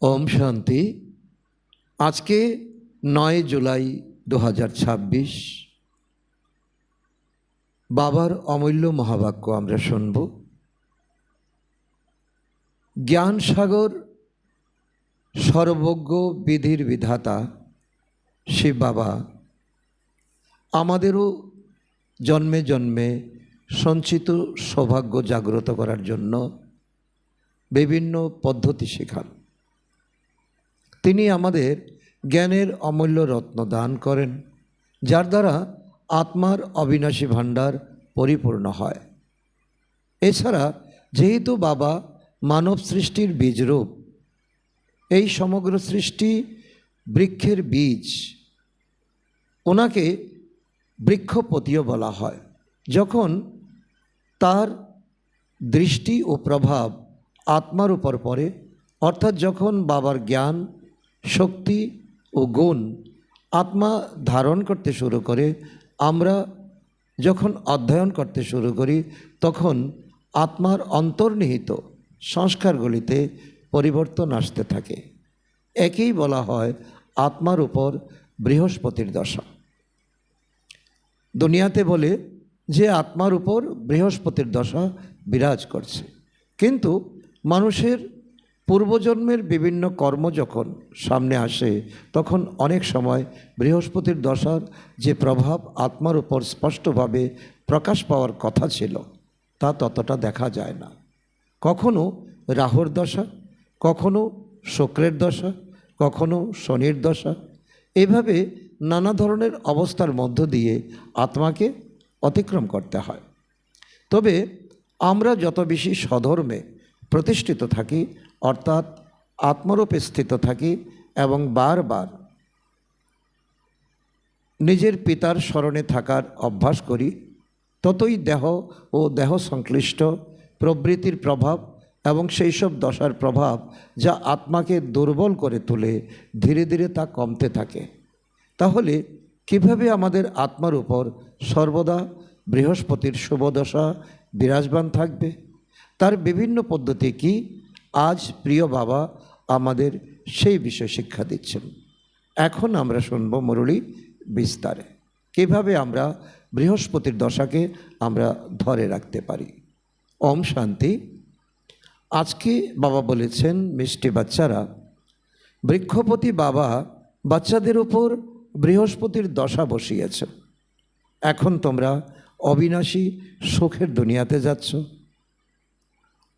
ओम शांति। आज के 9 जुलाई 2026 बाबार अमूल्य महावाक्य आमरा शुनब। ज्ञान सागर सर्वज्ञ विधिर विधाता शिव बाबा आमादेरो जन्मे जन्मे संचित सौभाग्य जाग्रत करार जन्य विभिन्न पद्धति शेखान। তিনি আমাদের জ্ঞানের অমূল্য রত্ন দান করেন, যার দ্বারা আত্মার অবিনাশী ভাণ্ডার পরিপূর্ণ হয়। এছাড়া যেহেতু বাবা মানব সৃষ্টির বীজরূপ, এই সমগ্র সৃষ্টি বৃক্ষের বীজ, ওনাকে বৃক্ষপতিও বলা হয়। যখন তার দৃষ্টি ও প্রভাব আত্মার উপর পড়ে, অর্থাৎ যখন বাবার জ্ঞান শক্তি ও গুণ আত্মা ধারণ করতে শুরু করে, আমরা যখন অধ্যয়ন করতে শুরু করি, তখন আত্মার অন্তর্নিহিত সংস্কারগুলিতে পরিবর্তন আসতে থাকে। একেই বলা হয় আত্মার উপর বৃহস্পতির দশা। দুনিয়াতে বলে যে আত্মার উপর বৃহস্পতির দশা বিরাজ করছে, কিন্তু মানুষের পূর্বজন্মের বিভিন্ন কর্ম যখন সামনে আসে, তখন অনেক সময় বৃহস্পতির দশার যে প্রভাব আত্মার উপর স্পষ্টভাবে প্রকাশ পাওয়ার কথা ছিল, তা ততটা দেখা যায় না। কখনো রাহুর দশা, কখনো শুক্রের দশা, কখনো শনির দশা, এভাবে নানা ধরনের অবস্থার মধ্য দিয়ে আত্মাকে অতিক্রম করতে হয়। তবে আমরা যত বেশি স্বধর্মে প্রতিষ্ঠিত থাকি, অর্থাৎ আত্মরূপে স্থিত থাকি এবং বারবার নিজের পিতার স্মরণে থাকার অভ্যাস করি, ততই দেহ ও দেহ সংশ্লিষ্ট প্রবৃত্তির প্রভাব এবং সেই সব দশার প্রভাব যা আত্মাকে দুর্বল করে তোলে, ধীরে ধীরে তা কমতে থাকে। তাহলে কিভাবে আমাদের আত্মার উপর সর্বদা বৃহস্পতির শুভ দশা বিরাজমান থাকবে, তার বিভিন্ন পদ্ধতি কি, আজ প্রিয় বাবা আমাদের সেই বিষয় শিক্ষা দিচ্ছেন। এখন আমরা শুনব মুরলী বিস্তারে, কিভাবে আমরা বৃহস্পতির দশাকে আমরা ধরে রাখতে পারি। ওম শান্তি। আজকে বাবা বলেছেন, মিষ্টি বাচ্চারা, বৃক্ষপতি বাবা বাচ্চাদের উপর বৃহস্পতির দশা বসিয়েছেন। এখন তোমরা অবিনাশী সুখের দুনিয়াতে যাচ্ছ।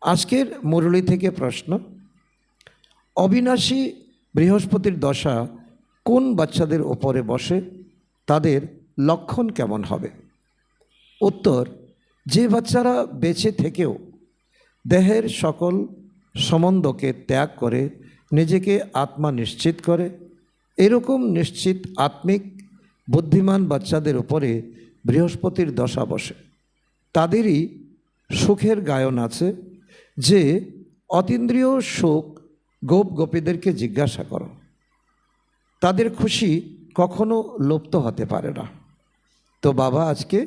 আজকের মুরলী থেকে প্রশ্ন, অবিনাশী বৃহস্পতির দশা কোন বাচ্চাদের ওপরে বসে, তাদের লক্ষণ কেমন হবে? উত্তর, যে বাচ্চারা বেঁচে থেকেও দেহের সকল সম্বন্ধকে ত্যাগ করে নিজেকে আত্মা নিশ্চিত করে, এরকম নিশ্চিত আত্মিক বুদ্ধিমান বাচ্চাদের উপরে বৃহস্পতির দশা বসে। তাদেরই সুখের গায়ন আছে যে অতীন্দ্রিয় সুখ গোপ গোপীদেরকে জিজ্ঞাসা করো, তাদের খুশি কখনো লুপ্ত হতে পারে না। তো বাবা আজকে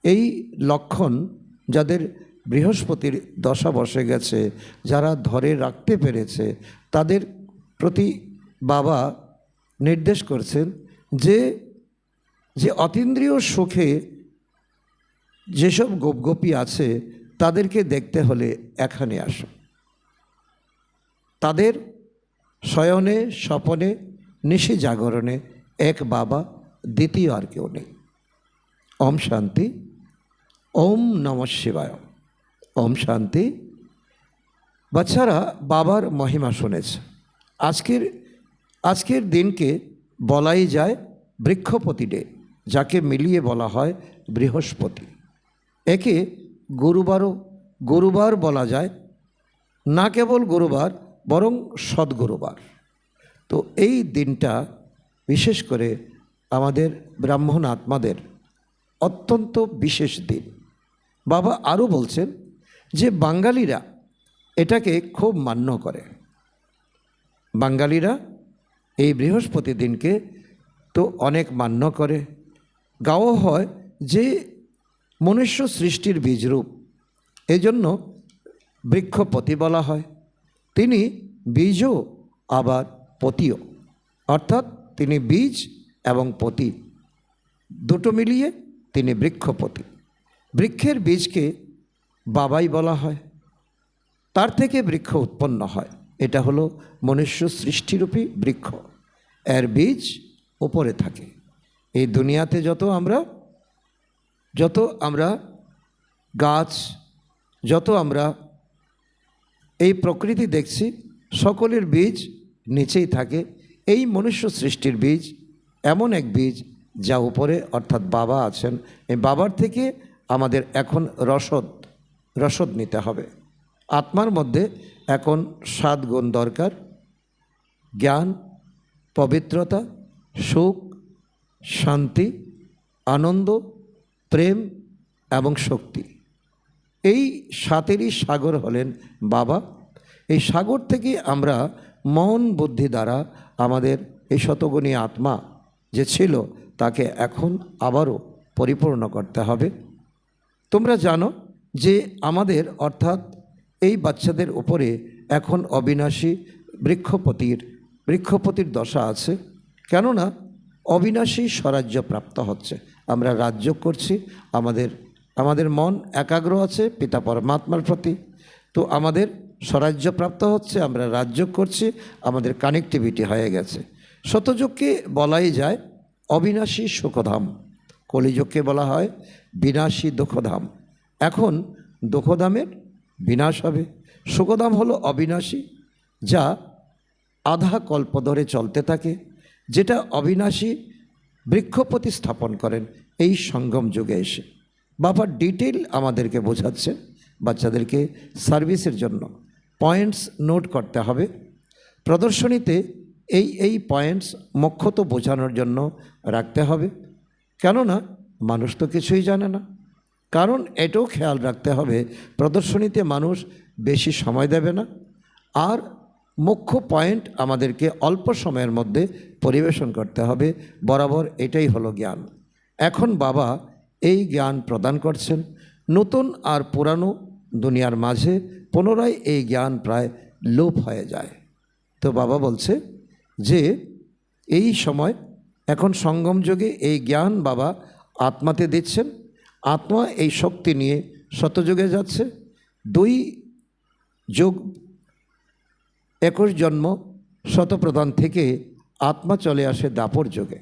এই লক্ষণ, যাদের বৃহস্পতির দশা বসে গেছে, যারা ধরে রাখতে পেরেছে, তাদের প্রতি বাবা নির্দেশ করছেন যে যে অতীন্দ্রিয় সুখে যেসব গোপগোপী আছে, তাদেরকে দেখতে হলে এখানে আসো। তাদের শয়নে স্বপনে নিশি জাগরণে এক বাবা, দ্বিতীয় আর কেউ নেই। ওম শান্তি। ওম নমঃ শিবায়। ওম শান্তি। বাচ্চারা বাবার মহিমা শুনেছে। আজকের দিনকে বলাই যায় বৃক্ষপতি ডে, যাকে মিলিয়ে বলা হয় বৃহস্পতি। একে গুরুবার বলা যায়, না কেবল গুরুবার, বরং সদ্গুরুবার। তো এই দিনটা বিশেষ করে আমাদের ব্রাহ্মণ আত্মাদের অত্যন্ত বিশেষ দিন। বাবা আরও বলছেন যে বাঙালিরা এটাকে খুব মান্য করে। বাঙালিরা এই বৃহস্পতি দিনকে তো অনেক মান্য করে। গাওয়া হয় যে মনুষ্য সৃষ্টির বীজরূপ, এজন্য বৃক্ষপতি বলা হয়। তিনি বীজও আবার পতিও, অর্থাৎ তিনি বীজ এবং পতি দুটো মিলিয়ে তিনি বৃক্ষপতি। বৃক্ষের বীজকে বাবাই বলা হয়, তার থেকে বৃক্ষ উৎপন্ন হয়। এটা হলো মনুষ্য সৃষ্টিরূপী বৃক্ষ, এর বীজ উপরে থাকে। এই দুনিয়াতে যত আমরা গাছ, যত আমরা এই প্রকৃতি দেখছি, সকলের বীজ নিচেই থাকে। এই মনুষ্য সৃষ্টির বীজ এমন এক বীজ যা উপরে, অর্থাৎ বাবা আছেন। এই বাবার থেকে আমাদের এখন রসদ নিতে হবে। আত্মার মধ্যে এখন 7 গুণ দরকার: জ্ঞান, পবিত্রতা, সুখ, শান্তি, আনন্দ, প্রেম এবং শক্তি। এই 7-এরই সাগর হলেন বাবা। এই সাগর থেকে আমরা মন বুদ্ধি দ্বারা আমাদের এই শতগুণী আত্মা যে ছিল তাকে এখন আবারও পরিপূর্ণ করতে হবে। তোমরা জানো যে আমাদের অর্থাৎ এই বাচ্চাদের উপরে এখন অবিনাশী বৃক্ষপতির দশা আছে। কেননা অবিনাশী স্বরাজ্য প্রাপ্ত হচ্ছে, আমরা রাজ্য করছি, আমাদের মন একাগ্র আছে পিতা পরমাত্মার প্রতি। তো আমাদের স্বরাজ্য প্রাপ্ত হচ্ছে, আমরা রাজ্য করছি, আমাদের কানেক্টিভিটি হয়ে গেছে। শতযুগকে বলাই যায় অবিনাশী সুখধাম, কলিযুগকে বলা হয় বিনাশী দুঃখধাম। এখন দুঃখধামের বিনাশ হবে। সুখধাম হলো অবিনাশী, যা আধা কল্প ধরে চলতে থাকে, যেটা অবিনাশী বৃক্ষপতি স্থাপন করেন এই সঙ্গম যুগে এসে। বাবা ডিটেল আমাদেরকে বোঝাচ্ছে, বাচ্চাদেরকে সার্ভিসের জন্য পয়েন্টস নোট করতে হবে। প্রদর্শনীতে এই পয়েন্টস মুখ্যত বোঝানোর জন্য রাখতে হবে, কেননা মানুষ তো কিছুই জানে না। কারণ এটাও খেয়াল রাখতে হবে, প্রদর্শনীতে মানুষ বেশি সময় দেবে না, আর মুখ্য পয়েন্ট আমাদেরকে অল্প সময়ের মধ্যে পরিবেশন করতে হবে। বরাবর এটাই হলো জ্ঞান। এখন বাবা এই জ্ঞান প্রদান করছেন। নতুন আর পুরানো দুনিয়ার মাঝে পুনরায় এই জ্ঞান প্রায় লোপ হয়ে যায়। তো বাবা বলছে যে এই সময় এখন সঙ্গম যুগে এই জ্ঞান বাবা আত্মাতে দিচ্ছেন। আত্মা এই শক্তি নিয়ে শতযুগে যাচ্ছে। 2 যুগ 21 জন্ম শতপ্রধান থেকে আত্মা চলে আসে দাপর যুগে।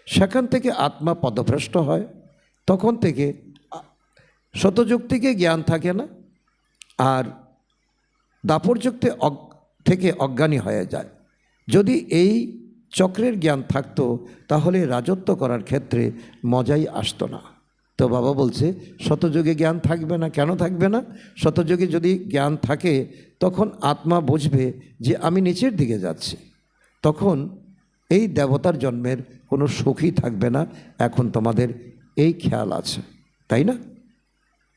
সেখান থেকে আত্মা পদভ্রষ্ট হয়। তখন থেকে শতযুগ থেকে জ্ঞান থাকে না, আর দাপর যুগ থেকে অজ্ঞানী হয়ে যায়। যদি এই চক্রের জ্ঞান থাকতো তাহলে রাজত্ব করার ক্ষেত্রে মজাই আসতো না। তো বাবা বলছে শতযুগে জ্ঞান থাকবে না। কেন থাকবে না? শতযুগে যদি জ্ঞান থাকে তখন আত্মা বুঝবে যে আমি নিচের দিকে যাচ্ছি। তখন এই দেবতার জন্মের কোনো সুখই থাকবে না। এখন তোমাদের এই খেয়াল আছে, তাই না?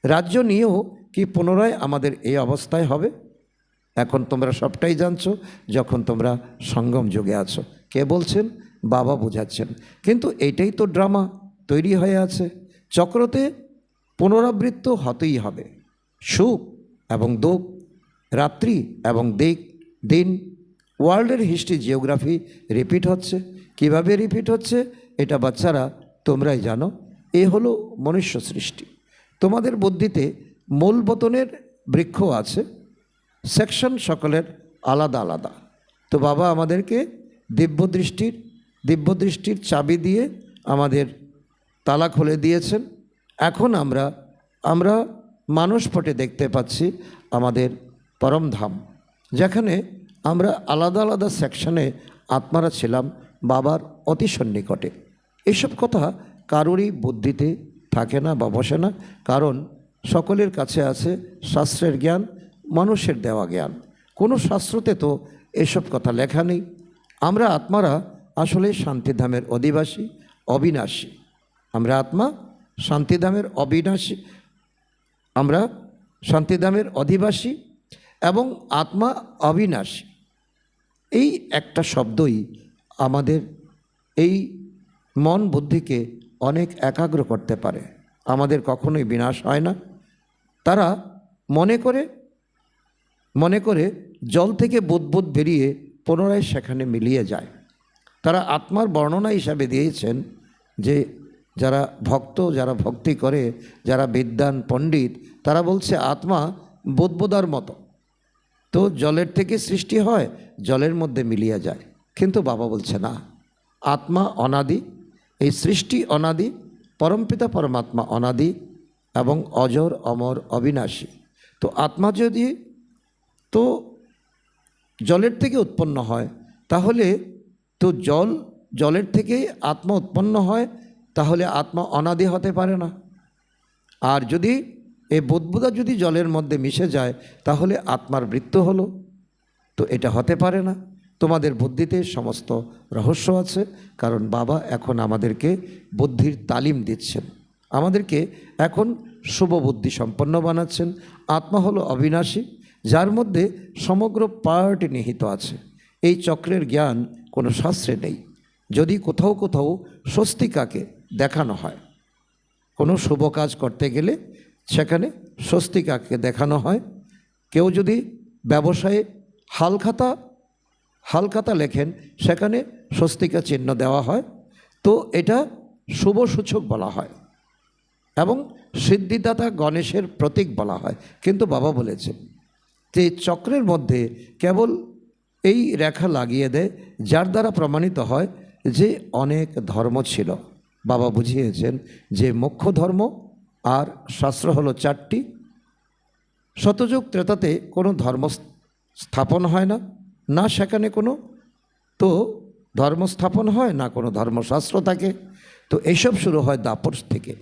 রাজ্য নিয়েও কি পুনরায় আমাদের এই অবস্থায় হবে? এখন তোমরা সবটাই জানছো যখন তোমরা সঙ্গম যুগে আছো। কে বলছেন? বাবা বোঝাচ্ছেন। কিন্তু এইটাই তো ড্রামা তৈরি হয়ে আছে। চক্রতে পুনরাবৃত্ত হতেই হবে। সুখ এবং দুঃখ, রাত্রি এবং দিন, ওয়ার্ল্ডের হিস্ট্রি জিওগ্রাফি রিপিট হচ্ছে। কিভাবে রিপিট হচ্ছে এটা বাচ্চারা তোমরাই জানো। এ হলো মনুষ্য সৃষ্টি। তোমাদের বুদ্ধিতে মূল বতনের বৃক্ষ আছে, সেকশন সকলের আলাদা আলাদা। তো বাবা আমাদেরকে দিব্যদৃষ্টির চাবি দিয়ে আমাদের তালা খুলে দিয়েছেন। এখন আমরা মানসপটে দেখতে পাচ্ছি আমাদের পরমধাম, যেখানে আমরা আলাদা আলাদা সেকশনে আত্মারা ছিলাম বাবার অতি সন্নিকটে। এসব কথা কারোরই বুদ্ধিতে থাকে না বা বসে না, কারণ সকলের কাছে আছে শাস্ত্রের জ্ঞান, মানুষের দেওয়া জ্ঞান। কোনো শাস্ত্রতে তো এসব কথা লেখা নেই। আমরা আত্মারা আসলে শান্তিধামের অধিবাসী, অবিনাশী। আমরা আত্মা শান্তিধামের অবিনাশী, আমরা শান্তিধামের অধিবাসী এবং আত্মা অবিনাশী। এই একটা শব্দই আমাদের এই মন বুদ্ধিকে অনেক একাগ্র করতে পারে। আমাদের কখনোই বিনাশ হয় না। তারা মনে করে জল থেকে বুদবুদ বেরিয়ে পুনরায় সেখানে মিলিয়ে যায়। তারা আত্মার বর্ণনা হিসাবে দিয়েছেন যে যারা ভক্ত, যারা ভক্তি করে, যারা বিদ্বান পণ্ডিত, তারা বলছে আত্মা বুদবুদার মতো, তো জলের থেকে সৃষ্টি হয়, জলের মধ্যে মিলিয়ে যায়। কিন্তু বাবা বলছে না, আত্মা অনাদি, এই সৃষ্টি অনাদি, পরমপিতা পরমাত্মা অনাদি এবং অজর অমর অবিনাশী। তো আত্মা যদি তো জলের থেকে উৎপন্ন হয়, তাহলে তো জলের থেকেই আত্মা উৎপন্ন হয়, তাহলে আত্মা অনাদি হতে পারে না। আর যদি এই বুদবুদা যদি জলের মধ্যে মিশে যায়, তাহলে আত্মার মৃত্যু হলো, তো এটা হতে পারে না। তোমাদের বুদ্ধিতে সমস্ত রহস্য আছে, কারণ বাবা এখন আমাদেরকে বুদ্ধির তালিম দিচ্ছেন, আমাদেরকে এখন শুভ বুদ্ধি সম্পন্ন বানাচ্ছেন। আত্মা হলো অবিনাশী, যার মধ্যে সমগ্র পার্ট নিহিত আছে। এই চক্রের জ্ঞান কোনো শাস্ত্রে নেই। যদি কোথাও কোথাও স্বস্তিকাকে দেখানো হয়, কোনো শুভ কাজ করতে গেলে সেখানে স্বস্তিকাকে দেখানো হয়। কেউ যদি ব্যবসায়ে হালখাতা লেখেন, সেখানে স্বস্তিকা চিহ্ন দেওয়া হয়, তো এটা শুভ সূচক বলা হয় এবং সিদ্ধিদাতা গণেশের প্রতীক বলা হয়। কিন্তু বাবা বলেছেন যে চক্রের মধ্যে কেবল এই রেখা লাগিয়ে দেয়, যার দ্বারা প্রমাণিত হয় যে অনেক ধর্ম ছিল। বাবা বুঝিয়েছেন যে মুখ্য ধর্ম আর শাস্ত্র হলো 4টি। শতযুগ ত্রেতাতে কোনো ধর্ম স্থাপন হয় না, না সেখানে কোনো তো ধর্ম স্থাপন হয়, না কোনো ধর্মশাস্ত্র থাকে। তো এইসব শুরু হয় দাপর থেকে,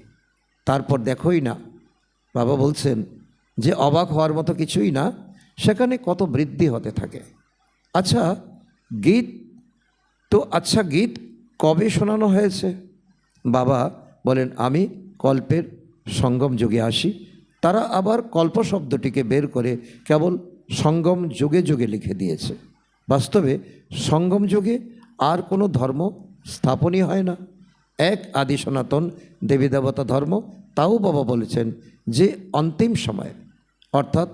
তারপর দেখোই না। বাবা বলছেন যে অবাক হওয়ার মতো কিছুই না, সেখানে কত বৃদ্ধি হতে থাকে। আচ্ছা গীত কবে শোনানো হয়েছে? বাবা বলেন আমি কল্পের সঙ্গম যুগে আসি। তারা আবার কল্প শব্দটিকে বের করে কেবল সঙ্গম যুগে যুগে লিখে দিয়েছে। বাস্তবে সঙ্গম যুগে আর কোনো ধর্ম স্থাপনই হয় না, এক আদি সনাতন দেবী দেবতা ধর্ম। তাও বাবা বলেছেন যে অন্তিম সময়ে, অর্থাৎ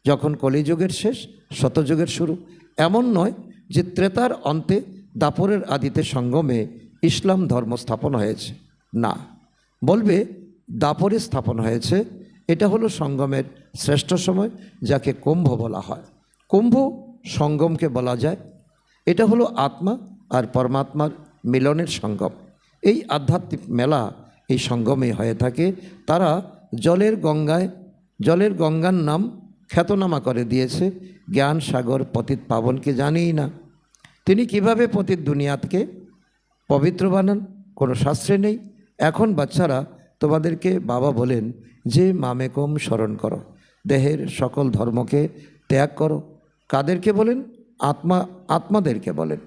যখন কলিযুগের শেষ, শতযুগের শুরু, এমন নয় যে ত্রেতার অন্তে দাপরের আদিতে সঙ্গমে ইসলাম ধর্ম স্থাপন হয়েছে, না, বলবে দাপরে স্থাপন হয়েছে। এটা হলো সঙ্গমের শ্রেষ্ঠ সময়, যাকে কুম্ভ বলা হয়। কুম্ভ সঙ্গমকে বলা যায়। এটা হলো আত্মা আর পরমাত্মার মিলনের সঙ্গম। এই আধ্যাত্মিক মেলা এই সঙ্গমে হয়ে থাকে। তারা জলের গঙ্গার নাম খ্যাতনামা করে দিয়েছে। জ্ঞান সাগর পতিত পাবনকে জানেই না। তিনি কিভাবে পতিত দুনিয়াকে পবিত্র বানান, কোনো শাস্ত্রে নেই। এখন বাচ্চারা তোমাদেরকে বাবা বলেন যে মামেকম স্মরণ করো, দেহের সকল ধর্মকে ত্যাগ করো। কাদেরকে বলেন? আত্মাদেরকে বলেন।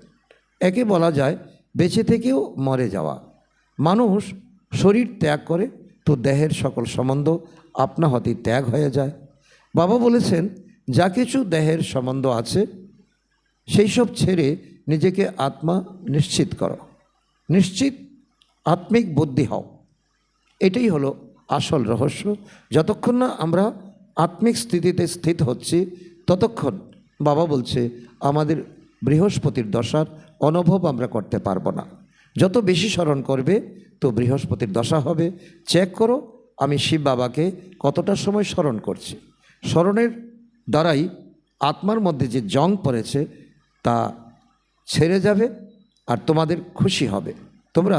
একে বলা যায় বেঁচে থেকেও মরে যাওয়া। মানুষ শরীর ত্যাগ করে তো দেহের সকল সম্বন্ধ আপনা হতেই ত্যাগ হয়ে যায়। বাবা বলেছেন যা কিছু দেহের সম্বন্ধ আছে সেই সব ছেড়ে নিজেকে আত্মা নিশ্চিত করো, নিশ্চিত আত্মিক বুদ্ধি হও। এটাই হলো আসল রহস্য। যতক্ষণ না আমরা আত্মিক স্থিতিতে স্থিত হচ্ছি, ততক্ষণ বাবা বলছে আমাদের বৃহস্পতির দশার অনুভব আমরা করতে পারবো না। যত বেশি স্মরণ করবে তো বৃহস্পতির দশা হবে। চেক করো আমি শিব বাবাকে কতটা সময় স্মরণ করছি। স্মরণের দ্বারাই আত্মার মধ্যে যে জং পড়েছে তা ছেড়ে যাবে আর তোমাদের খুশি হবে। তোমরা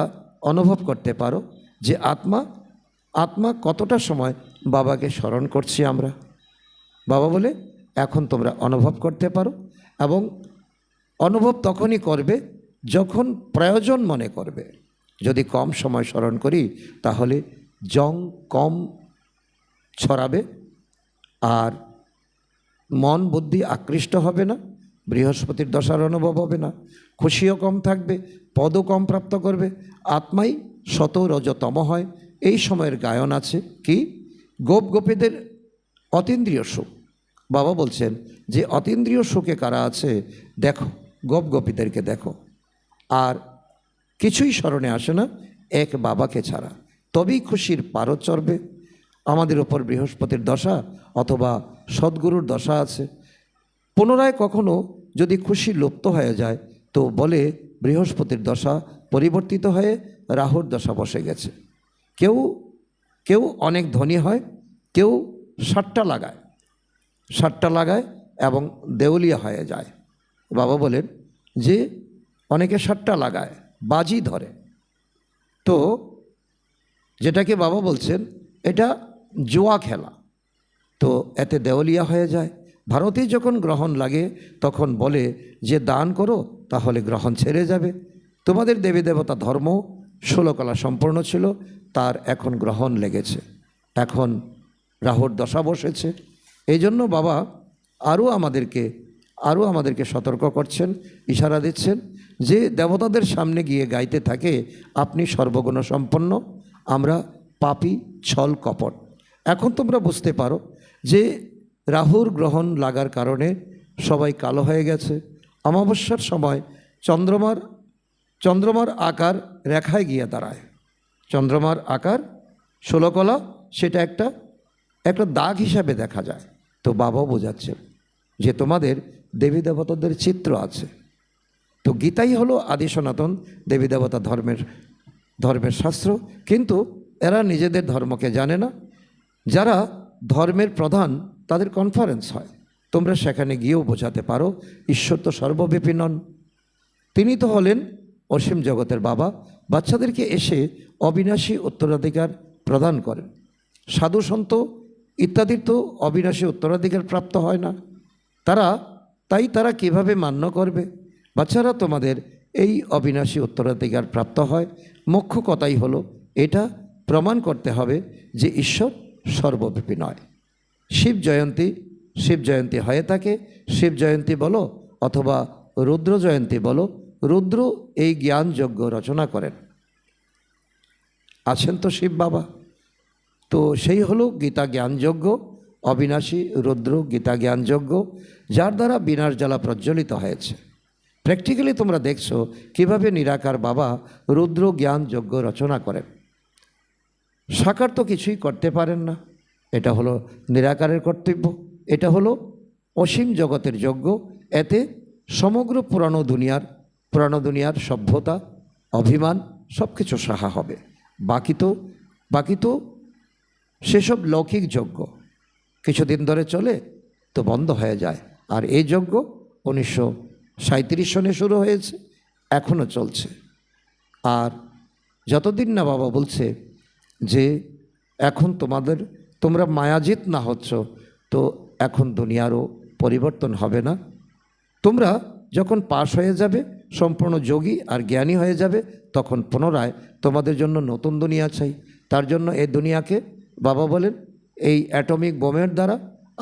অনুভব করতে পারো যে আত্মা কতটা সময় বাবাকে স্মরণ করছি আমরা। বাবা বলে এখন তোমরা অনুভব করতে পারো, এবং অনুভব তখনই করবে যখন প্রয়োজন মনে করবে। যদি কম সময় স্মরণ করি তাহলে জং কম ছড়াবে আর মন বুদ্ধি আকৃষ্ট হবে না, বৃহস্পতির দশার অনুভব হবে না, খুশিও কম থাকবে, পদও কম প্রাপ্ত করবে। আত্মাই শত রজতম হয়। এই সময়ের গায়ন আছে কি গোপীদের অতীন্দ্রিয় সুখ। বাবা বলছেন যে অতীন্দ্রিয় সুখে কারা আছে দেখো, গোপীদেরকে দেখো। আর কিছুই স্মরণে আসে না এক বাবাকে ছাড়া, তবেই খুশির পারও চড়বে। আমাদের ওপর বৃহস্পতির দশা অথবা সদ্গুরুর দশা আছে। পুনরায় কখনো যদি খুশি লুপ্ত হয়ে যায় তো বলে বৃহস্পতির দশা পরিবর্তিত হয়ে রাহুর দশা বসে গেছে। কেউ কেউ অনেক ধনী হয়, কেউ সাট্টা লাগায় এবং দেউলিয়া হয়ে যায়। বাবা বলেন যে অনেকে সাট্টা লাগায়, বাজি ধরে, তো যেটাকে বাবা বলছেন এটা জুয়া খেলা, তো এতে দেউলিয়া হয়ে যায়। ভারতে যখন গ্রহণ লাগে তখন বলে যে দান করো তাহলে গ্রহণ ছেড়ে যাবে। তোমাদের দেবী দেবতা ধর্ম 16 কলা সম্পূর্ণ ছিল, তার এখন গ্রহণ লেগেছে, এখন রাহুর দশা বসেছে। এই জন্য বাবা আরও আমাদেরকে সতর্ক করছেন, ইশারা দিচ্ছেন যে দেবতাদের সামনে গিয়ে গাইতে থাকে আপনি সর্বগুণ সম্পন্ন, আমরা পাপী, ছল, কপট। এখন তোমরা বুঝতে পারো যে রাহুর গ্রহণ লাগার কারণে সবাই কালো হয়ে গেছে। অমাবস্যার সময় চন্দ্রমার আকার রেখায় গিয়ে দাঁড়ায়। চন্দ্রমার আকার 16 কলা, সেটা একটা দাগ হিসাবে দেখা যায়। তো বাবাও বোঝাচ্ছে যে তোমাদের দেবী দেবতাদের চিত্র আছে। তো গীতাই হলো আদি সনাতন দেবী দেবতা ধর্মের শাস্ত্র, কিন্তু এরা নিজেদের ধর্মকে জানে না। যারা ধর্মের প্রধান তাদের কনফারেন্স হয়, তোমরা সেখানে গিয়েও বোঝাতে পারো ঈশ্বর তো সর্বব্যাপী নন, তিনি তো হলেন অসীম জগতের বাবা। বাচ্চাদেরকে এসে অবিনাশী উত্তরাধিকার প্রদান করেন। সাধু সন্ত ইত্যাদির তো অবিনাশী উত্তরাধিকার প্রাপ্ত হয় না, তারা কিভাবে মান্য করবে? বাচ্চারা তোমাদের এই অবিনাশী উত্তরাধিকার প্রাপ্ত হয়। মুখ্য কথাই হলো এটা প্রমাণ করতে হবে যে ঈশ্বর সর্বব্যাপী নয়। শিব জয়ন্তী হয়ে থাকে, শিব জয়ন্তী বলো অথবা রুদ্র জয়ন্তী বলো, রুদ্র এই জ্ঞান যজ্ঞ রচনা করেন, আছেন তো শিব বাবা। তো সেই হলো গীতা জ্ঞান যজ্ঞ, অবিনাশী রুদ্র গীতা জ্ঞান যজ্ঞ, যার দ্বারা বিনাশ জ্বালা প্রজ্বলিত হয়েছে। প্র্যাকটিক্যালি তোমরা দেখছো কিভাবে নিরাকার বাবা রুদ্র জ্ঞান যজ্ঞ রচনা করেন। সাকার তো কিছুই করতে পারেন না, এটা হলো নিরাকারের কর্তব্য, এটা হলো অসীম জগতের যজ্ঞ। এতে সমগ্র পুরানো দুনিয়ার সভ্যতা, অভিমান সব কিছু সাহা হবে। বাকি তো সেসব লৌকিক যজ্ঞ কিছুদিন ধরে চলে তো বন্ধ হয়ে যায়। আর এই যজ্ঞ 1937 সনে শুরু হয়েছে, এখনও চলছে। আর যতদিন না বাবা বলছে যে এখন তোমরা মায়াজিত না হচ্ছ, তো এখন দুনিয়ারও পরিবর্তন হবে না। তোমরা যখন পাশ হয়ে যাবে, সম্পূর্ণ যোগী আর জ্ঞানী হয়ে যাবে, তখন পুনরায় তোমাদের জন্য নতুন দুনিয়া চাই। তার জন্য এই দুনিয়াকে বাবা বলেন এই অ্যাটমিক বোমের দ্বারা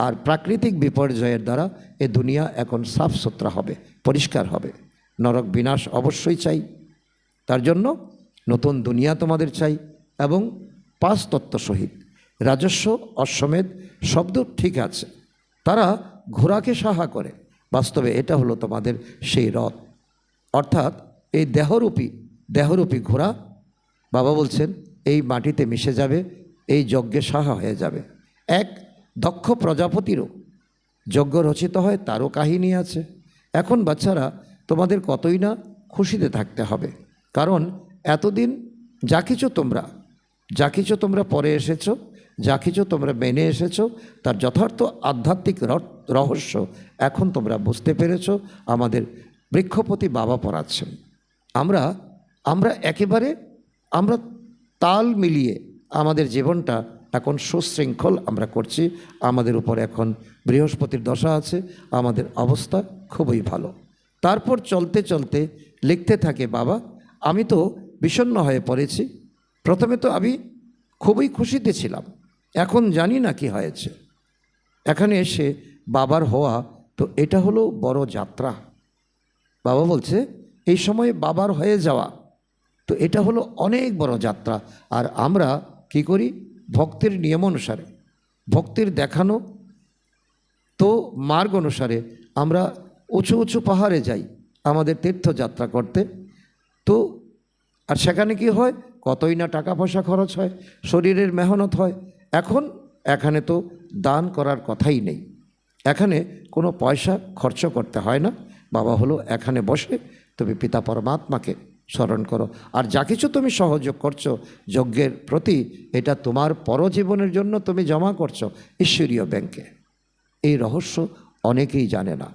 আর প্রাকৃতিক বিপর্যয়ের দ্বারা এই দুনিয়া এখন সাফ সুতরা হবে, পরিষ্কার হবে। নরক বিনাশ অবশ্যই চাই, তার জন্য নতুন দুনিয়া তোমাদের চাই। এবং 5 তত্ত্ব সহিত রাজস্ব অশ্বমেধ শব্দ ঠিক আছে, তারা ঘোড়াকে সাহা করে, বাস্তবে এটা হলো তোমাদের সেই রথ। অর্থাৎ এই দেহরূপী ঘোড়া বাবা বলছেন এই মাটিতে মিশে যাবে, এই যজ্ঞে সাহা হয়ে যাবে। এক দক্ষ প্রজাপতিরও যজ্ঞ রচিত হয়, তারও কাহিনী আছে। এখন বাচ্চারা তোমাদের কতই না খুশিতে থাকতে হবে, কারণ এতদিন যা কিছু তোমরা পরে এসেছো, যা কিছু তোমরা মেনে এসেছো, তার যথার্থ আধ্যাত্মিক রহস্য এখন তোমরা বুঝতে পেরেছো। আমাদের বৃক্ষপতি বাবা পড়াচ্ছেন, আমরা তাল মিলিয়ে আমাদের জীবনটা এখন সুশৃঙ্খল আমরা করছি। আমাদের উপর এখন বৃহস্পতির দশা আছে, আমাদের অবস্থা খুবই ভালো। তারপর চলতে চলতে লিখতে থাকে বাবা, আমি তো বিষণ্ণ হয়ে পড়েছি। প্রথমে তো আমি খুবই খুশিতে ছিলাম, এখন জানি না কি হয়েছে। এখানে এসে বাবার হওয়া, তো এটা হলো বড় যাত্রা। বাবা বলছে এই সময় বাবার হয়ে যাওয়া, তো এটা হলো অনেক বড় যাত্রা। আর আমরা কি করি? ভক্তির নিয়ম অনুসারে, ভক্তির দেখানো তো মার্গ অনুসারে আমরা উঁচু উঁচু পাহাড়ে যাই আমাদের তীর্থযাত্রা করতে। তো আর সেখানে কি হয়? কতই না টাকা পয়সা খরচ হয়, শরীরের মেহনত হয়। এখানে তো দান করার কথাই নেই, এখানে কোনো পয়সা খরচ করতে হয় না। বাবা হলো এখানে বসে তুমি পিতা পরমাত্মাকে স্মরণ করো, আর যা কিছু তুমি সহযোগ করছো যজ্ঞের প্রতি, এটা তোমার পরজীবনের জন্য তুমি জমা করছো ঈশ্বরীয় ব্যাংকে। এই রহস্য অনেকেই জানে না।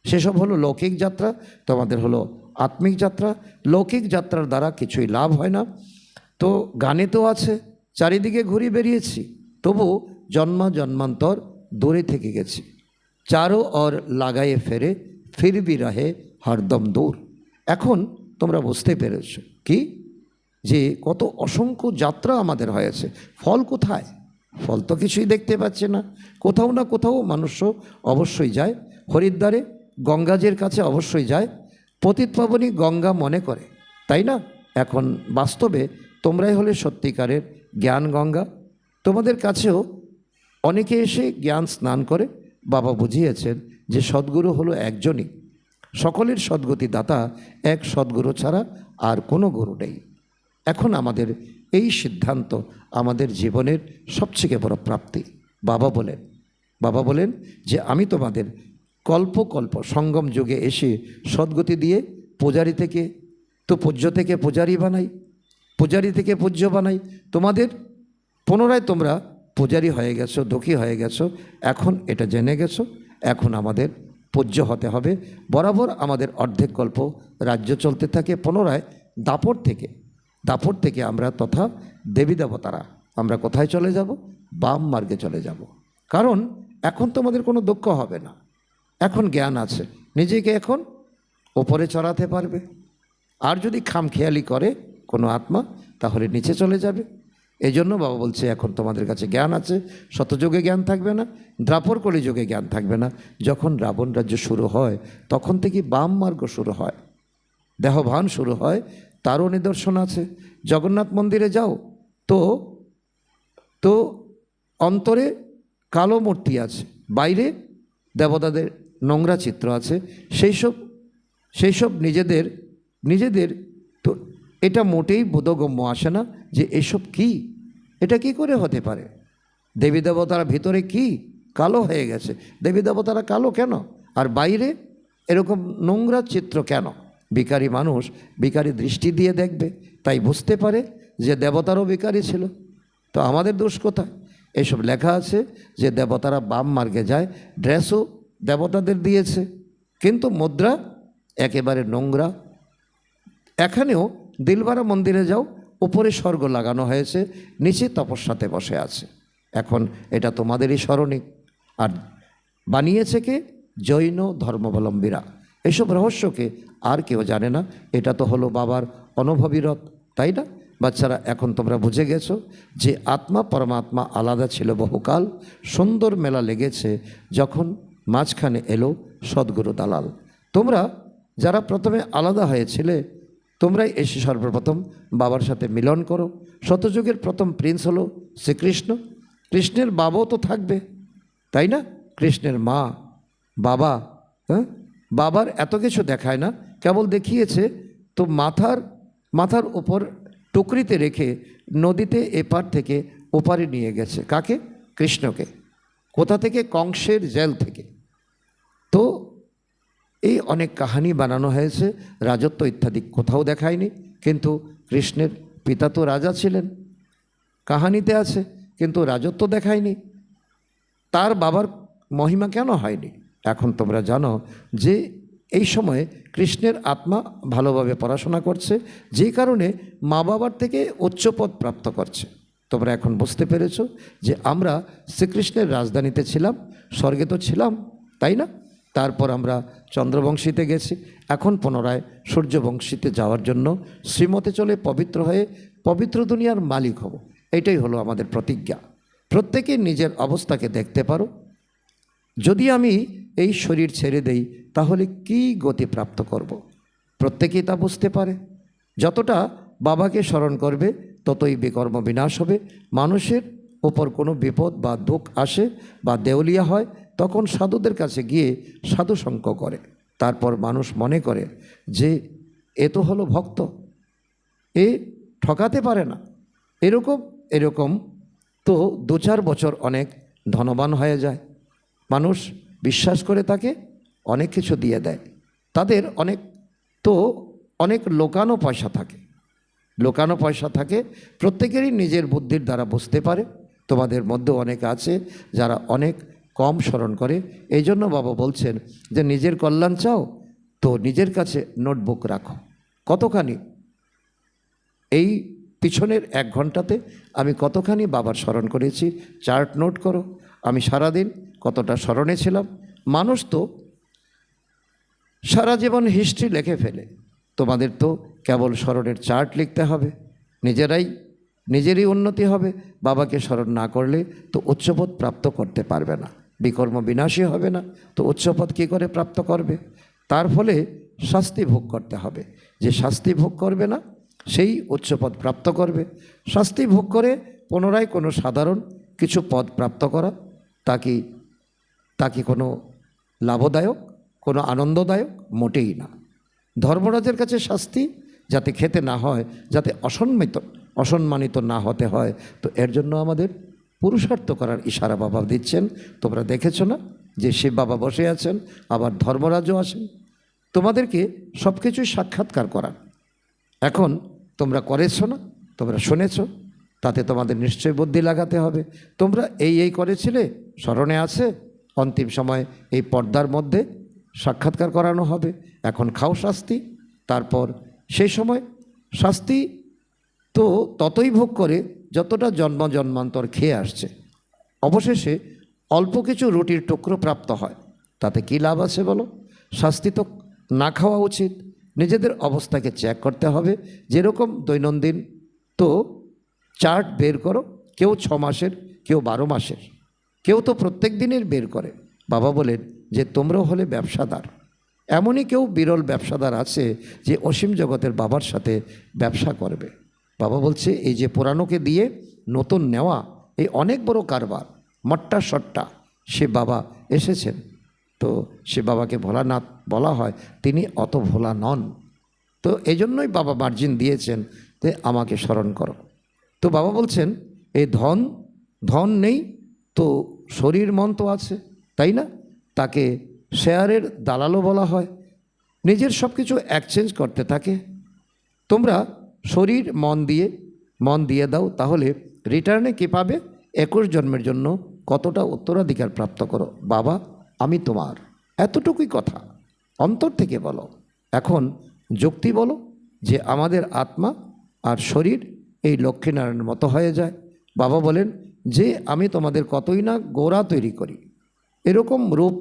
সেসব হলো লৌকিক যাত্রা, তোমাদের হলো আত্মিক যাত্রা। লৌকিক যাত্রার দ্বারা কিছুই লাভ হয় না। তো গানে তো আছে, চারিদিকে ঘুরে বেরিয়েছি, তবু জন্মান্তর দূরে থেকে গেছি। চারো ওর লাগায়ে ফেরে ফির ভি রহে হরদম দূর। এখন তোমরা বুঝতে পেরেছ কি, যে কত অসংখ্য যাত্রা আমাদের হয়েছে, ফল কোথায়? ফল তো কিছুই দেখতে পাচ্ছে না। কোথাও না কোথাও মানুষও অবশ্যই যায়, হরিদ্বারে গঙ্গাজির কাছে অবশ্যই যায়, পতিত পাবনী গঙ্গা মনে করে, তাই না? এখন বাস্তবে তোমরাই হলে সত্যিকারের জ্ঞান গঙ্গা। তোমাদের কাছেও অনেকে এসে জ্ঞান স্নান করে। বাবা বুঝিয়েছেন যে সদ্গুরু হলো একজনই, সকলের সদ্গতি দাতা এক সদ্গুরু ছাড়া আর কোনো গুরু নেই। এখন আমাদের এই সিদ্ধান্ত আমাদের জীবনের সবথেকে বড় প্রাপ্তি। বাবা বলেন যে আমি তোমাদের কল্প সঙ্গম যুগে এসে সদ্গতি দিয়ে পূজারি থেকে তো পূজ্য থেকে পূজারি বানাই, পূজারি থেকে পূজ্য বানাই। তোমাদের পুনরায় তোমরা পূজারি হয়ে গেছো, দুঃখী হয়ে গেছো, এখন এটা জেনে গেছো, এখন আমাদের পূজ্য হতে হবে। বরাবর আমাদের অর্ধেক কল্প রাজ্য চলতে থাকে। পুনরায় দাপট থেকে আমরা তথা দেবী দেবতারা আমরা কোথায় চলে যাব? বাম মার্গে চলে যাব। কারণ এখন তোমাদের কোনো দুঃখ হবে না, এখন জ্ঞান আছে, নিজেকে এখন ওপরে চড়াতে পারবে। আর যদি খামখেয়ালি করে কোনো আত্মা, তাহলে নিচে চলে যাবে। এই জন্য বাবা বলছে এখন তোমাদের কাছে জ্ঞান আছে, শতযুগে জ্ঞান থাকবে না, দ্রাপর কলিযুগে জ্ঞান থাকবে না। যখন রাবণ রাজ্য শুরু হয় তখন থেকে বাম মার্গ শুরু হয়, দেহভান শুরু হয়, তারও নিদর্শন আছে। জগন্নাথ মন্দিরে যাও তো অন্তরে কালো মূর্তি আছে, বাইরে দেবতাদের নোংরা চিত্র আছে। সেই সব নিজেদের তো এটা মোটেই বোধগম্য আসে না যে এসব কি, এটা কি করে হতে পারে? দেবী দেবতারা ভিতরে কি কালো হয়ে গেছে, দেবী দেবতারা কালো কেন, আর বাইরে এরকম নোংরা চিত্র কেন? ভিখারি মানুষ ভিখারি দৃষ্টি দিয়ে দেখবে, তাই বুঝতে পারে যে দেবতারও ভিখারি ছিল। তো আমাদের দোষ কোথায়? এসব লেখা আছে যে দেবতারা বাম মার্গে যায়, ড্রেসও দেবতাদের দিয়েছে, কিন্তু মুদ্রা একেবারে নোংরা। এখানেও দিলবারা মন্দিরে যাও, উপরে স্বর্গ লাগানো হয়েছে, নিচে তপস্যাতে বসে আছে। এখন এটা তোমাদেরই স্মরণিক। আর বানিয়েছে কে? জৈন ধর্মাবলম্বীরা। এসব রহস্যকে আর কেউ জানে না, এটা তো হলো বাবার অনুভবীরত, তাই না? বাচ্চারা এখন তোমরা বুঝে গেছো যে আত্মা পরমাত্মা আলাদা ছিল বহুকাল। সুন্দর মেলা লেগেছে যখন মাঝখানে এলো সদ্গুরু দালাল। তোমরা যারা প্রথমে আলাদা হয়েছিলে, তোমরাই এসে সর্বপ্রথম বাবার সাথে মিলন করো। শতযুগের প্রথম প্রিন্স হলো শ্রীকৃষ্ণ। কৃষ্ণের বাবাও তো থাকবে, তাই না? কৃষ্ণের মা, বাবা, হ্যাঁ, বাবার এত কিছু দেখায় না, কেবল দেখিয়েছে তো মাথার উপর টুকরিতে রেখে নদীতে এপার থেকে ওপারে নিয়ে গেছে। কাকে? কৃষ্ণকে। কোথা থেকে? কংসের জেল থেকে। তো এই অনেক কাহিনী বানানো হয়েছে, রাজত্ব ইত্যাদি কোথাও দেখায়নি, কিন্তু কৃষ্ণের পিতা তো রাজা ছিলেন, কাহিনীতে আছে, কিন্তু রাজত্ব দেখায়নি। তার বাবার মহিমা কেন হয়নি? এখন তোমরা জানো যে এই সময়ে কৃষ্ণের আত্মা ভালোভাবে পড়াশোনা করছে, যেই কারণে মা বাবার থেকে উচ্চপদ প্রাপ্ত করছে। তোমরা এখন বুঝতে পেরেছো যে আমরা শ্রীকৃষ্ণের রাজধানীতে ছিলাম, স্বর্গে তো ছিলাম, তাই না? তারপর আমরা চন্দ্রবংশীতে গেছি, এখন পুনরায় সূর্যবংশীতে যাওয়ার জন্য শ্রীমতে চলে পবিত্র হয়ে পবিত্র দুনিয়ার মালিক হব। এটাই হলো আমাদের প্রতিজ্ঞা। প্রত্যেকে নিজের অবস্থাকে দেখতে পারো। যদি আমি এই শরীর ছেড়ে দেই তাহলে কি গতি প্রাপ্ত করব? প্রত্যেকেই তা বুঝতে পারে। যতটা বাবাকে স্মরণ করবে ততই বিকর্ম বিনাশ হবে। মানুষের ওপর কোনো বিপদ বা দুঃখ আসে বা দেউলিয়া হয়, তখন সাধুদের কাছে গিয়ে সাধু সঙ্গ করে। তারপর মানুষ মনে করে যে এ তো হলো ভক্ত, এ ঠকাতে পারে না। এরকম তো 2-4 বছর অনেক ধনবান হয়ে যায়। মানুষ বিশ্বাস করে তাকে অনেক কিছু দিয়ে দেয়। তাদের অনেক লোকানো পয়সা থাকে, লোকানো পয়সা থাকে। প্রত্যেকেরই নিজের বুদ্ধির দ্বারা বুঝতে পারে। তোমাদের মধ্যে অনেক আছে যারা অনেক কম স্মরণ করে। এই জন্য বাবা বলছেন যে নিজের কল্যাণ চাও তো নিজের কাছে নোটবুক রাখো। কতখানি এই পিছনের 1 ঘন্টাতে আমি কতখানি বাবার স্মরণ করেছি চার্ট নোট করো। আমি সারাদিন কতটা স্মরণে ছিলাম। মানুষ তো সারা জীবন হিস্ট্রি লিখে ফেলে, তোমাদের তো কেবল স্মরণের চার্ট লিখতে হবে। নিজেরই উন্নতি হবে। বাবাকে স্মরণ না করলে তো উচ্চপদ প্রাপ্ত করতে পারবে না। বিকর্ম বিনাশী হবে না তো উচ্চপদ কী করে প্রাপ্ত করবে? তার ফলে শাস্তি ভোগ করতে হবে। যে শাস্তি ভোগ করবে না সেই উচ্চপদ প্রাপ্ত করবে। শাস্তি ভোগ করে পুনরায় কোনো সাধারণ কিছু পদ প্রাপ্ত করা তা কি কোনো লাভদায়ক, কোনো আনন্দদায়ক? মোটেই না। ধর্মরাজের কাছে শাস্তি যাতে খেতে না হয়, যাতে অসম্মানিত না হতে হয়, তো এর জন্য আমাদের পুরুষার্থ করার ইশারা বাবা দিচ্ছেন। তোমরা দেখেছ না যে শিব বাবা বসে আছেন, আবার ধর্মরাজও আসেন, তোমাদেরকে সব কিছুই সাক্ষাৎকার করার। এখন তোমরা করেছ না, তোমরা শুনেছ, তাতে তোমাদের নিশ্চয়ই বুদ্ধি লাগাতে হবে। তোমরা এই করেছিলে, স্মরণে আছে, অন্তিম সময় এই পর্দার মধ্যে সাক্ষাৎকার করানো হবে। এখন খাও শাস্তি। তারপর সেই সময় শাস্তি তো ততই ভোগ করে যতটা জন্মান্তর খেয়ে আসছে। অবশেষে অল্প কিছু রুটির টুকরো প্রাপ্ত হয়, তাতে কী লাভ আছে বলো? শাস্তি তো না খাওয়া উচিত। নিজেদের অবস্থাকে চেক করতে হবে। যেরকম দৈনন্দিন তো চার্ট বের করো, কেউ 6 মাসের, কেউ 12 মাসের, কেউ তো প্রত্যেক দিনের বের করে। বাবা বলেন যে তোমরাও হলে ব্যবসাদার। এমনই কেউ বিরল ব্যবসাদার আছে যে অসীম জগতের বাবার সাথে ব্যবসা করবে। বাবা বলছে এই যে পুরানোকে দিয়ে নতুন নেওয়া, এই অনেক বড় কারবার, মট্টা সট্টা। সে বাবা এসেছেন, তো সে বাবাকে ভোলানাথ বলা হয়, তিনি অত ভোলা নন। তো এই জন্যই বাবা মার্জিন দিয়েছেন যে আমাকে স্মরণ করো। তো বাবা বলছেন এই ধন নেই তো শরীর মন তো আছে, তাই না? তাকে শেয়ারের দালালও বলা হয়। নিজের সব কিছু এক্সচেঞ্জ করতে থাকে। তোমরা শরীর মন দিয়ে দাও, তাহলে রিটার্নে কী পাবে? 21 জন্মের জন্য কতটা উত্তরাধিকার প্রাপ্ত করো। বাবা আমি তোমার, এতটুকুই কথা, অন্তর থেকে বলো। এখন যুক্তি বলো যে আমাদের আত্মা আর শরীর এই লক্ষ্মীনারায়ণের মতো হয়ে যায়। বাবা বলেন যে আমি তোমাদের কতই না গোড়া তৈরি করি, এরকম রূপ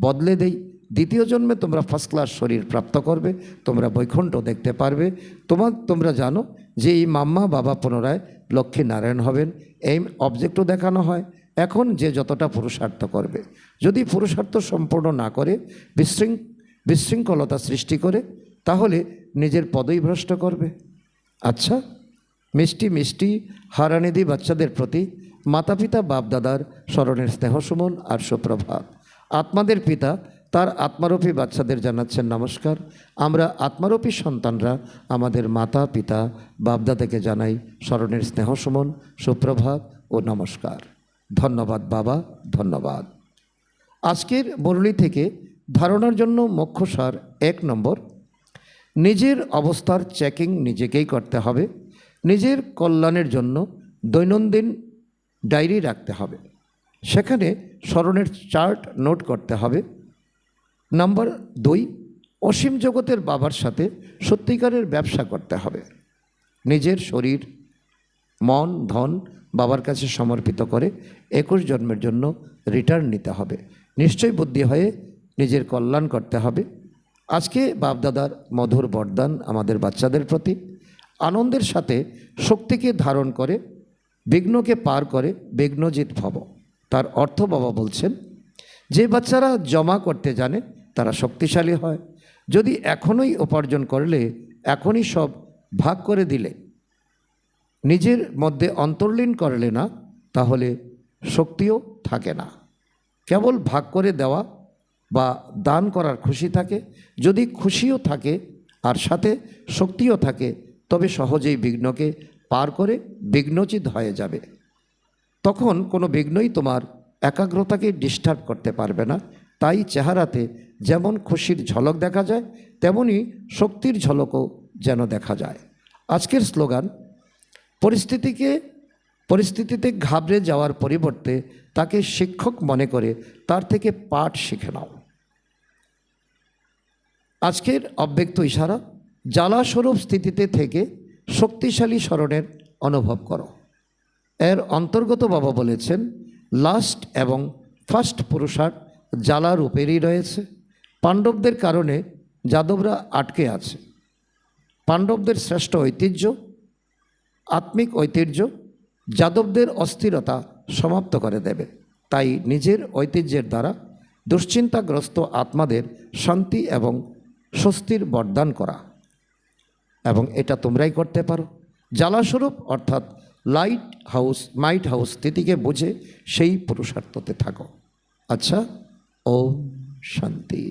বদলে দেই। দ্বিতীয় জন্মে তোমরা ফার্স্ট ক্লাস শরীর প্রাপ্ত করবে, তোমরা বৈকুণ্ঠ দেখতে পারবে। তোমরা জানো যে এই মাম্মা বাবা পুনরায় লক্ষ্মীনারায়ণ হবেন, এই অবজেক্টও দেখানো হয়। এখন যে যতটা পুরুষার্থ করবে, যদি পুরুষার্থ সম্পূর্ণ না করে বিশৃঙ্খলতা সৃষ্টি করে, তাহলে নিজের পদই ভ্রষ্ট করবে। আচ্ছা, মিষ্টি হারানিধি বাচ্চাদের প্রতি মাতা পিতা বাপদাদার স্মরণের স্নেহসুমন আর সুপ্রভাত। আত্মাদের পিতা তার আত্মারূপী বাচ্চাদের জানাচ্ছেন নমস্কার। আমরা আত্মারূপী সন্তানরা আমাদের মাতা পিতা বাপদাদাকে জানাই স্মরণের স্নেহসুমন, সুপ্রভাত ও নমস্কার। ধন্যবাদ বাবা, ধন্যবাদ। আজকের মুরলী থেকে ধারণার জন্য মুখ্য সার 1 নম্বর, নিজের অবস্থার চেকিং নিজেকেই করতে হবে। নিজের কল্যাণের জন্য দৈনন্দিন ডায়েরি রাখতে হবে, সেখানে স্মরণের চার্ট নোট করতে হবে। নাম্বার 2, অসীম জগতের বাবার সাথে সত্যিকারের ব্যবসা করতে হবে। নিজের শরীর মন ধন বাবার কাছে সমর্পিত করে 21 জন্মের জন্য রিটার্ন নিতে হবে। নিশ্চয় বুদ্ধি হয়ে নিজের কল্যাণ করতে হবে। আজকে বাপদাদার মধুর বরদান আমাদের বাচ্চাদের প্রতি। আনন্দের সাথে শক্তিকে ধারণ করে বিঘ্নকে পার করে বিঘ্নজিৎ ভব। তার অর্থ বাবা বলছেন যে বাচ্চারা জমা করতে জানে তারা শক্তিশালী হয়। যদি এখনই উপার্জন করলে, এখনই সব ভাগ করে দিলে, নিজের মধ্যে অন্তর্লীন করলে না, তাহলে শক্তিও থাকে না। কেবল ভাগ করে দেওয়া বা দান করার খুশি থাকে। যদি খুশিও থাকে আর সাথে শক্তিও থাকে, তবে সহজেই বিঘ্নকে পার করে বিঘ্নচিত হয়ে যাবে। তখন কোনো বিঘ্নই তোমার একাগ্রতাকে ডিস্টার্ব করতে পারবে না। তাই চেহারাতে যেমন খুশির ঝলক দেখা যায়, তেমনি শক্তির ঝলকও যেন দেখা যায়। আজকের স্লোগান, পরিস্থিতিতে ঘাবড়ে যাওয়ার পরিবর্তে তাকে শিক্ষক মনে করে তার থেকে পাঠ শিখে নাও। আজকের অব্যক্ত ইশারা, জ্বালাস্বরূপ স্থিতিতে থেকে শক্তিশালী স্মরণের অনুভব করো। এর অন্তর্গত বাবা বলেছেন, লাস্ট এবং ফার্স্ট পুরুষার জ্বালা রূপেরই রয়েছে। পাণ্ডবদের কারণে যাদবরা আটকে আছে। পাণ্ডবদের শ্রেষ্ঠ ঐতিহ্য, আত্মিক ঐতিহ্য যাদবদের অস্থিরতা সমাপ্ত করে দেবে। তাই নিজের ঐতিহ্যের দ্বারা দুশ্চিন্তাগ্রস্ত আত্মাদের শান্তি এবং স্বস্তির বরদান করা, এবং এটা তোমরাই করতে পারো। জ্বালাস্বরূপ অর্থাৎ মাইট হাউস স্থিতিকে বুঝে সেই পুরুষার্থতে থাকো। আচ্ছা, ওম শান্তি।